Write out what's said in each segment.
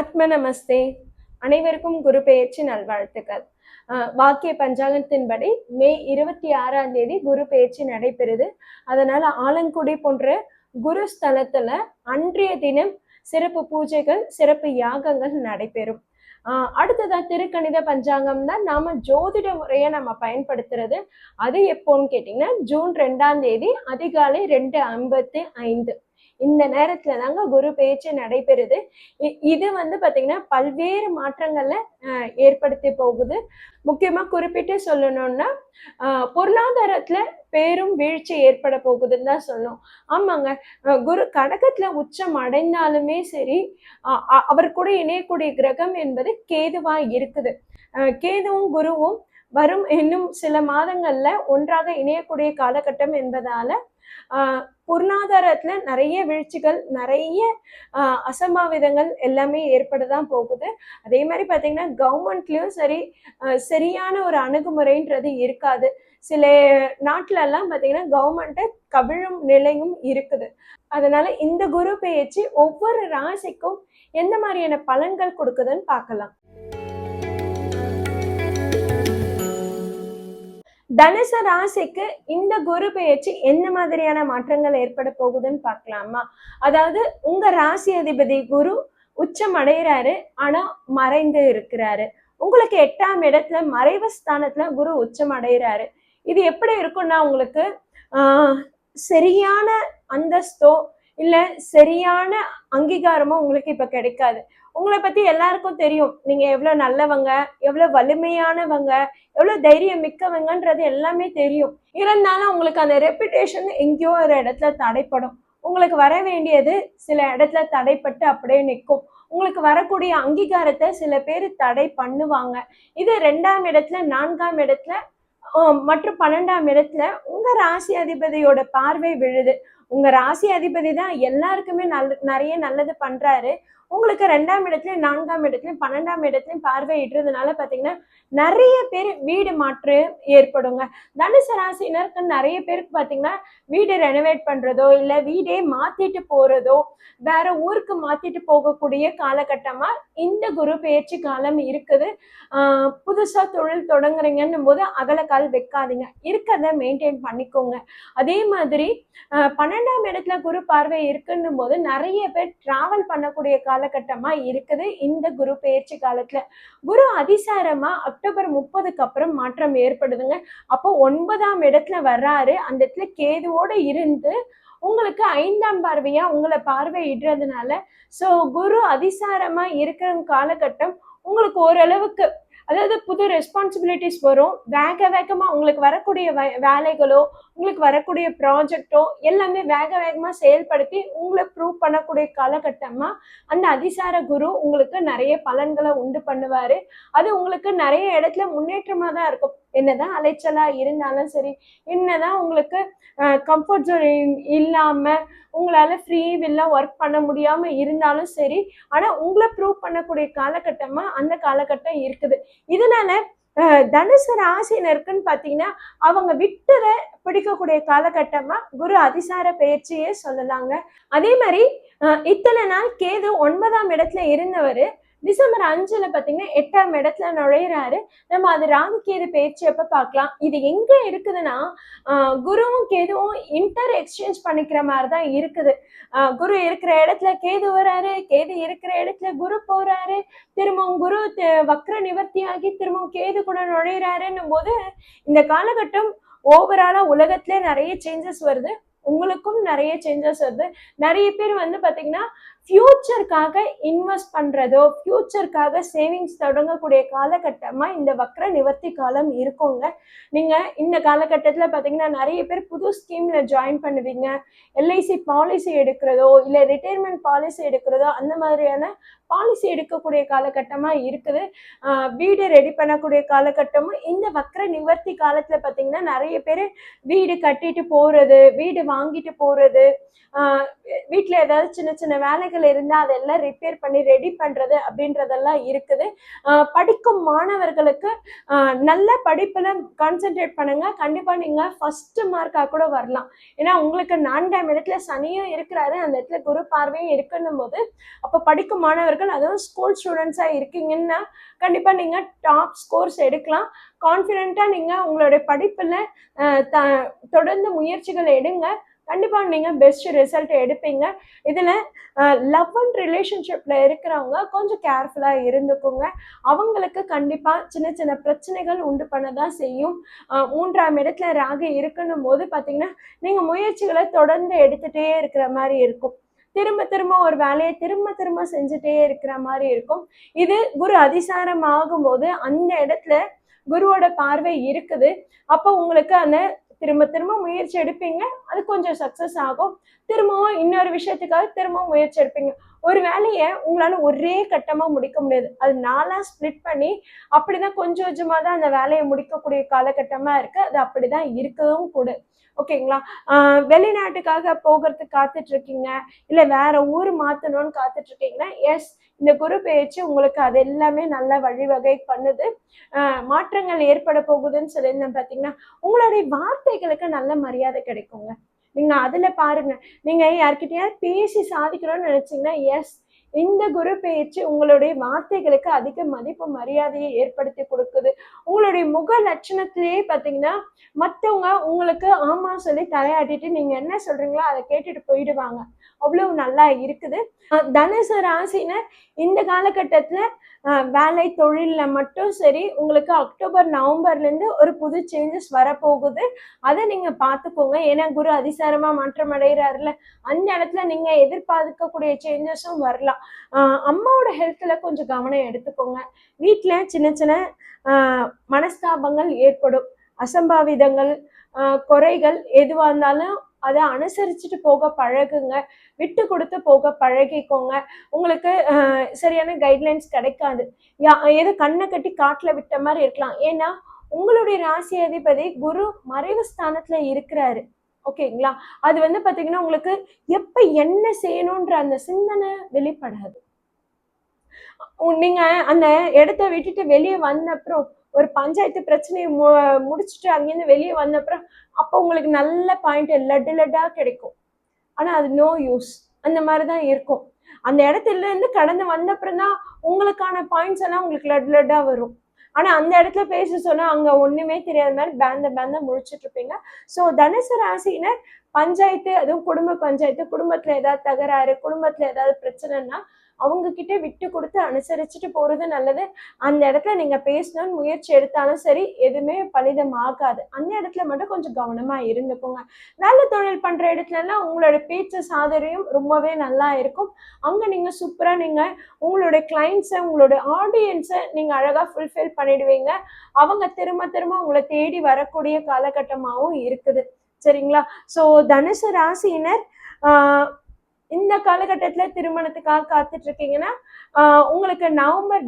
ஆத்ம நமஸ்தே. அனைவருக்கும் குரு பெயர்ச்சி நல்வாழ்த்துக்கள். வாக்கிய பஞ்சாங்கத்தின்படி மே 26ஆம் தேதி குரு பெயர்ச்சி நடைபெறுது. அதனால ஆலங்குடி போன்ற குரு ஸ்தலத்துல அன்றைய தினம் சிறப்பு பூஜைகள், சிறப்பு யாகங்கள் நடைபெறும். அடுத்ததா திருக்கணித பஞ்சாங்கம் தான் நாம ஜோதிட முறையை நம்ம பயன்படுத்துறது. அது எப்போன்னு கேட்டீங்கன்னா ஜூன் 2ஆம் தேதி அதிகாலை 2:55 இந்த நேரத்துல தாங்க குரு பெயர்ச்சி நடைபெறுது. இது பாத்தீங்கன்னா பல்வேறு மாற்றங்கள்ல ஏற்படுத்தி போகுது. முக்கியமா குறிப்பிட்டு சொல்லணும்னா பொருளாதாரத்துல பேரும் வீழ்ச்சி ஏற்பட போகுதுன்னு தான் சொல்லணும். ஆமாங்க, குரு கடகத்துல உச்சம் அடைந்தாலுமே சரி, அவர் கூட இணையக்கூடிய கிரகம் என்பது கேதுவா இருக்குது. கேதுவும் குருவும் வரும் இன்னும் சில மாதங்கள்ல ஒன்றாக இணையக்கூடிய காலகட்டம் என்பதால பொருளாதாரத்துல நிறைய வீழ்ச்சிகள், நிறைய அசம்பாவிதங்கள் எல்லாமே ஏற்படதான் போகுது. அதே மாதிரி பாத்தீங்கன்னா கவர்மெண்ட்லயும் சரியான ஒரு அணுகுமுறைன்றது இருக்காது. சில நாட்டுல எல்லாம் பாத்தீங்கன்னா கவர்மெண்ட்டை கவிழும் நிலையும் இருக்குது. அதனால இந்த குரு பெயர்ச்சி ஒவ்வொரு ராசிக்கும் எந்த மாதிரியான பலன்கள் கொடுக்குதுன்னு பார்க்கலாம். தனுசு ராசிக்கு இந்த குரு பெயர்ச்சி என்ன மாதிரியான மாற்றங்கள் ஏற்பட போகுதுன்னு பார்க்கலாமா? அதாவது உங்க ராசி அதிபதி குரு உச்சம் அடைகிறாரு, ஆனா மறைந்து இருக்கிறாரு. உங்களுக்கு 8ஆம் இடத்துல மறைவு ஸ்தானத்துல குரு உச்சம் அடைகிறாரு. இது எப்படி இருக்கும்னா உங்களுக்கு சரியான அந்தஸ்தோ இல்ல சரியான அங்கீகாரமோ உங்களுக்கு இப்ப கிடைக்காது. உங்களை பத்தி எல்லாருக்கும் தெரியும், நீங்க எவ்வளவு நல்லவங்க, எவ்வளவு வலிமையானவங்க, எவ்வளவு தைரியம் மிக்கவங்கன்றது எல்லாமே தெரியும். இருந்தாலும் உங்களுக்கு அந்த ரெப்புடேஷன் எங்கேயோ ஒரு இடத்துல தடைப்படும். உங்களுக்கு வர வேண்டியது சில இடத்துல தடைப்பட்டு அப்படியே நிற்கும். உங்களுக்கு வரக்கூடிய அங்கீகாரத்தை சில பேர் தடை பண்ணுவாங்க. இது 2ஆம் இடத்துல, 4ஆம் இடத்துல மற்றும் 12ஆம் இடத்துல உங்க ராசி அதிபதியோட பார்வை விழுது. உங்க ராசி அதிபதி தான் எல்லாருக்குமே நிறைய நல்லது பண்றாரு. உங்களுக்கு 2ஆம் இடத்துலயும், 4ஆம் இடத்துலயும், 12ஆம் இடத்துலயும் பார்வையிடுறதுனால பாத்தீங்கன்னா நிறைய பேர் வீடு மாற்று ஏற்படுங்க. தனுசு ராசினருக்கு நிறைய பேருக்கு பாத்தீங்கன்னா வீடு ரெனோவேட் பண்றதோ இல்ல வீடே மாத்திட்டு போறதோ, வேற ஊருக்கு மாத்திட்டு போகக்கூடிய காலகட்டமா இந்த குரு பெயர்ச்சி காலம் இருக்குது. புதுசா தொழில் தொடங்குறீங்கன்னும் போது அகலக்கால் வைக்காதீங்க, இருக்கிறத மெயின்டைன் பண்ணிக்கோங்க. அதே மாதிரி 12ஆம் இடத்துல குரு பார்வை இருக்குன்னும் போது நிறைய பேர் டிராவல் பண்ணக்கூடிய காலகட்டமா இருக்குது இந்த குரு பெயர்ச்சி காலத்துல. குரு அதிசாரமா அக்டோபர் 30க்கு அப்புறம் மாற்றம் ஏற்படுதுங்க. அப்போ 9ஆம் இடத்துல வர்றாரு. அந்த இடத்துல கேதுவோட இருந்து உங்களுக்கு 5ஆம் பார்வையா உங்களை பார்வையிடுறதுனால குரு அதிசாரமா இருக்கிற காலகட்டம் உங்களுக்கு ஓரளவுக்கு, அதாவது புது ரெஸ்பான்சிபிலிட்டிஸ் வரும். வேகமா உங்களுக்கு வரக்கூடிய வேலைகளோ உங்களுக்கு வரக்கூடிய ப்ராஜெக்டோ எல்லாமே வேகமா செயல்படுத்தி உங்களை ப்ரூவ் பண்ணக்கூடிய காலகட்டமா அந்த அதிசார குரு உங்களுக்கு நிறைய பலன்களை உண்டு பண்ணுவாரு. அது உங்களுக்கு நிறைய இடத்துல முன்னேற்றமா தான் இருக்கும். என்னதான் அலைச்சலா இருந்தாலும் சரி, என்னதான் உங்களுக்கு கம்ஃபர்ட் ஜோன் இல்லாம உங்களால ஃப்ரீ வில்லா ஒர்க் பண்ண முடியாம இருந்தாலும் சரி, ஆனா உங்களை ப்ரூவ் பண்ணக்கூடிய காலகட்டமா அந்த காலகட்டம் இருக்குது. இதனால தனுசு ராசினருக்குன்னு பாத்தீங்கன்னா அவங்க விட்டதை பிடிக்கக்கூடிய காலகட்டமா குரு அதிசார பெயர்ச்சியே சொல்லலாங்க. அதே மாதிரி இத்தனை நாள் கேது 9ஆம் இடத்துல இருந்தவர் டிசம்பர் 5ல பாத்தீங்கன்னா 8ஆம் இடத்துல நுழையிறாரு. நம்ம அது ராகு கேது பெயர்ச்சி எப்ப பார்க்கலாம். இது எங்க இருக்குதுன்னா குருவும் கேதுவும் இன்டர் எக்ஸ்சேஞ்ச் பண்ணிக்கிற மாதிரிதான் இருக்குது. குரு இருக்கிற இடத்துல கேது வராரு, கேது இருக்கிற இடத்துல குரு போறாரு, திரும்பவும் குரு வக்ர நிவர்த்தி ஆகி திரும்பவும் கேது கூட நுழையிறாருன்னும் போது இந்த காலகட்டம் ஓவராலா உலகத்திலே நிறைய சேஞ்சஸ் வருது. உங்களுக்கும் நிறைய சேஞ்சஸ் வருது. நிறைய பேர் பாத்தீங்கன்னா ஃபியூச்சருக்காக இன்வெஸ்ட் பண்றதோ, ஃபியூச்சருக்காக சேவிங்ஸ் தொடங்கக்கூடிய காலகட்டமா இந்த வக்ர நிவர்த்தி காலம் இருக்குங்க. நீங்க இந்த காலகட்டத்துல பாத்தீங்கன்னா நிறைய பேர் புது ஸ்கீம்ல ஜாயின் பண்ணுவீங்க. எல்ஐசி பாலிசி எடுக்கிறதோ இல்ல ரிட்டையர்மெண்ட் பாலிசி எடுக்கிறதோ அந்த மாதிரியான பாலிசி எடுக்கக்கூடிய காலகட்டமா இருக்குது. வீடு ரெடி பண்ணக்கூடிய காலகட்டமும் இந்த வக்ர நிவர்த்தி காலத்துல பாத்தீங்கன்னா நிறைய பேர் வீடு கட்டிட்டு போறது, வீடு வாங்கிட்டு போறது, வீட்டுல ஏதாவது சின்ன சின்ன வேலை குறைகள் இருந்தா அதெல்லாம் ரிப்பேர் பண்ணி ரெடி பண்றது அப்படின்றதெல்லாம் இருக்குது. படிக்கும் மாணவர்களுக்கு நல்ல படிப்புல கான்சென்ட்ரேட் பண்ணுங்க. கண்டிப்பா நீங்க ஃபர்ஸ்ட் மார்க்கா கூட வரலாம். ஏன்னா உங்களுக்கு 4ஆம் இடத்துல சனியும் இருக்கிறாரு, அந்த இடத்துல குரு பார்வையும் இருக்குன்னும் போது அப்ப படிக்கும் மாணவர்கள், அதுவும் ஸ்கூல் ஸ்டூடெண்ட்ஸா இருக்கீங்கன்னா கண்டிப்பா நீங்க டாப் ஸ்கோர்ஸ் எடுக்கலாம். கான்ஃபிடென்ட்டா நீங்க உங்களுடைய படிப்புல தொடர்ந்து முயற்சிகள் எடுங்க. கண்டிப்பா நீங்க பெஸ்ட் ரிசல்ட் எடுப்பீங்க. இதுல லவ் அண்ட் ரிலேஷன்ஷிப்ல இருக்கிறவங்க கொஞ்சம் கேர்ஃபுல்லா இருந்துக்குங்க. அவங்களுக்கு கண்டிப்பா சின்ன சின்ன பிரச்சனைகள் உண்டு பண்ணதான் செய்யும். 3ஆம் இடத்துல ராகு இருக்குன்னும் போது பாத்தீங்கன்னா நீங்க முயற்சிகளை தொடர்ந்து எடுத்துட்டே இருக்கிற மாதிரி இருக்கும். திரும்ப திரும்ப ஒரு வேலையை திரும்ப திரும்ப செஞ்சுட்டே இருக்கிற மாதிரி இருக்கும். இது குரு அதிசாரம் ஆகும்போது அந்த இடத்துல குருவோட பார்வை இருக்குது. அப்போ உங்களுக்கு அந்த திரும்ப திரும்ப முயற்சி எடுப்பீங்க, அது கொஞ்சம் சக்சஸ் ஆகும். திரும்பவும் இன்னொரு விஷயத்துக்காக திரும்பவும் முயற்சி எடுப்பீங்க. ஒரு வேலையை உங்களால ஒரே கட்டமா முடிக்க முடியாது, அது 4ஆ ஸ்பிளிட் பண்ணி அப்படிதான் கொஞ்சம் கொஞ்சமா தான் அந்த வேலையை முடிக்கக்கூடிய காலகட்டமா இருக்கு. அது அப்படிதான் இருக்கவும் கூட. ஓகேங்களா? வெளிநாட்டுக்காக போகிறதுக்கு காத்துட்டு இருக்கீங்க, இல்ல வேற ஊர் மாத்தணும்னு காத்துட்டு இருக்கீங்கன்னா, எஸ், இந்த குரு பெயர்ச்சி உங்களுக்கு அது எல்லாமே நல்ல வழிவகை பண்ணுது. மாற்றங்கள் ஏற்பட போகுதுன்னு சொல்லியிருந்தேன் பாத்தீங்கன்னா, உங்களுடைய வார்த்தைகளுக்கு நல்ல மரியாதை கிடைக்குங்க. நீங்க அதுல பாருங்க. நீங்க யார்கிட்டயாவது பேசி சாதிக்கணும்னு நினைச்சீங்கன்னா, எஸ், இந்த குரு பெயர்ச்சி உங்களுடைய வார்த்தைகளுக்கு அதிக மதிப்பு மரியாதையை ஏற்படுத்தி கொடுக்குது. உங்களுடைய முக லட்சணத்திலேயே பாத்தீங்கன்னா மத்தவங்க உங்களுக்கு ஆமா சொல்லி தலையாட்டிட்டு நீங்க என்ன சொல்றீங்களோ அதை கேட்டுட்டு போயிடுவாங்க. அவ்வளவு நல்லா இருக்குது. தனுசு ராசினர் இந்த காலகட்டத்துல வேலை தொழில்ல மட்டும் சரி, உங்களுக்கு அக்டோபர் நவம்பர்ல இருந்து ஒரு புது சேஞ்சஸ் வரப்போகுது. அதை நீங்க பாத்துக்கோங்க. ஏன்னா குரு அதிசாரமா மாற்றம் அடைகிறாருல, அந்த இடத்துல நீங்க எதிர்பார்க்கக்கூடிய சேஞ்சஸும் வரலாம். அம்மாவோட ஹெல்த்ல கொஞ்சம் கவனம் எடுத்துக்கோங்க. வீட்டுல சின்ன சின்ன மனஸ்தாபங்கள் ஏற்படும். அசம்பாவிதங்கள், குறைகள் எதுவா இருந்தாலும் அதை அனுசரிச்சுட்டு போக பழகுங்க. விட்டு கொடுத்து போக பழகிக்கோங்க. உங்களுக்கு சரியான கைட்லைன்ஸ் கிடைக்காது. ஏதோ கண்ணை கட்டி காட்டுல விட்ட மாதிரி இருக்கலாம். ஏன்னா உங்களுடைய ராசி அதிபதி குரு மறைவு ஸ்தானத்துல இருக்கிறாரு. ஓகேங்களா? அது பாத்தீங்கன்னா உங்களுக்கு எப்ப என்ன செய்யணும்ன்ற அந்த சிந்தனை வெளிப்படாது. நீங்க அந்த இடத்த விட்டுட்டு வெளியே வந்த அப்புறம் ஒரு பஞ்சாயத்து பிரச்சனையை முடிச்சுட்டு அங்கிருந்து வெளியே வந்த அப்புறம் அப்போ உங்களுக்கு நல்ல பாயிண்ட் லட்டு லட்டா கிடைக்கும். ஆனா அது நோ யூஸ். அந்த மாதிரிதான் இருக்கும். அந்த இடத்துல இருந்து கடந்து வந்த அப்புறம் தான் உங்களுக்கான பாயிண்ட்ஸ் எல்லாம் உங்களுக்கு லட் லட்டா வரும். ஆனா அந்த இடத்துல பேச சொன்னா அங்க ஒண்ணுமே தெரியாத மாதிரி பேந்த முடிச்சுட்டு இருப்பீங்க. சோ தனுசு ராசினர் பஞ்சாயத்து, அதுவும் குடும்ப பஞ்சாயத்து, குடும்பத்துல ஏதாவது தகராறு, குடும்பத்துல ஏதாவது பிரச்சனைன்னா அவங்க கிட்ட விட்டு கொடுத்து அனுசரிச்சுட்டு போறது நல்லது. அந்த இடத்துல நீங்க பேசணும்னு முயற்சி எடுத்தாலும் சரி, எதுவுமே பலிதம் ஆகாது. அந்த இடத்துல மட்டும் கொஞ்சம் கவனமா இருந்துக்கோங்க. வேலை தொழில் பண்ற இடத்துல எல்லாம் உங்களோட பேச்சு சாதுரியம் ரொம்பவே நல்லா இருக்கும். அங்க நீங்க சூப்பரா நீங்க உங்களுடைய கிளைண்ட்ஸை, உங்களோட ஆடியன்ஸை நீங்க அழகா ஃபுல்ஃபில் பண்ணிடுவீங்க. அவங்க திரும்ப திரும்ப உங்களை தேடி வரக்கூடிய காலகட்டமாகவும் இருக்குது. சரிங்களா? சோ தனுசு ராசியினர் இந்த காலகட்டத்துல திருமணத்துக்காக காத்துட்டு இருக்கீங்கன்னா, உங்களுக்கு நவம்பர்,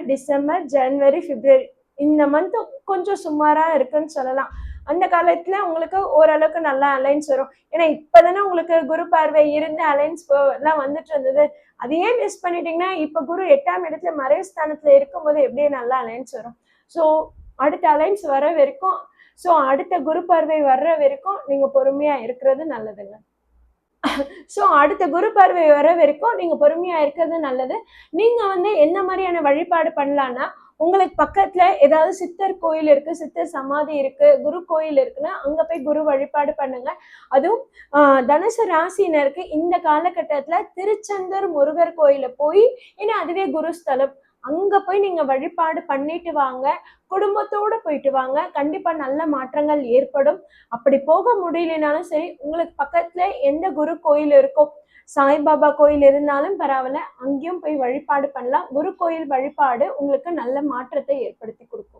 டிசம்பர், ஜனவரி, பிப்ரவரி இந்த மந்த் கொஞ்சம் சுமாரா இருக்குன்னு சொல்லலாம். அந்த காலத்துல உங்களுக்கு ஓரளவுக்கு நல்லா அலைன்ஸ் வரும். ஏன்னா இப்பதானே உங்களுக்கு குரு பார்வை இருந்து அலைன்ஸ் எல்லாம் வந்துட்டு இருந்தது. அதையே மிஸ் பண்ணிட்டீங்கன்னா இப்ப குரு 8ஆம் இடத்துல மறைவு ஸ்தானத்துல இருக்கும்போது எப்படியே நல்லா அலைன்ஸ் வரும். ஸோ அடுத்த அலைன்ஸ் வர வரைக்கும், அடுத்த குரு பார்வை வர்ற வரைக்கும் நீங்க பொறுமையா இருக்கிறது நல்லதுங்க. சோ அடுத்த குரு பார்வை வர வரைக்கும் நீங்க பொறுமையா இருக்கிறது நல்லது. நீங்க என்ன மாதிரியான வழிபாடு பண்ணலாம்னா, உங்களுக்கு பக்கத்துல ஏதாவது சித்தர் கோயில் இருக்கு, சித்தர் சமாதி இருக்கு, குரு கோயில் இருக்குன்னா அங்க போய் குரு வழிபாடு பண்ணுங்க. அதுவும் தனுசு ராசினருக்கு இந்த காலகட்டத்துல திருச்செந்தூர் முருகர் கோயில போய், ஏன்னா அதுவே குருஸ்தலம், அங்க போய் நீங்க வழிபாடு பண்ணிட்டு வாங்க. குடும்பத்தோட போயிட்டு வாங்க. கண்டிப்பா நல்ல மாற்றங்கள் ஏற்படும். அப்படி போக முடியலனாலும் சரி, உங்களுக்கு பக்கத்துல எந்த குரு கோயில் இருக்கோ, சாய்பாபா கோயில் இருந்தாலும் பரவாயில்ல, அங்கேயும் போய் வழிபாடு பண்ணலாம். குரு கோயில் வழிபாடு உங்களுக்கு நல்ல மாற்றத்தை ஏற்படுத்தி கொடுக்கும்.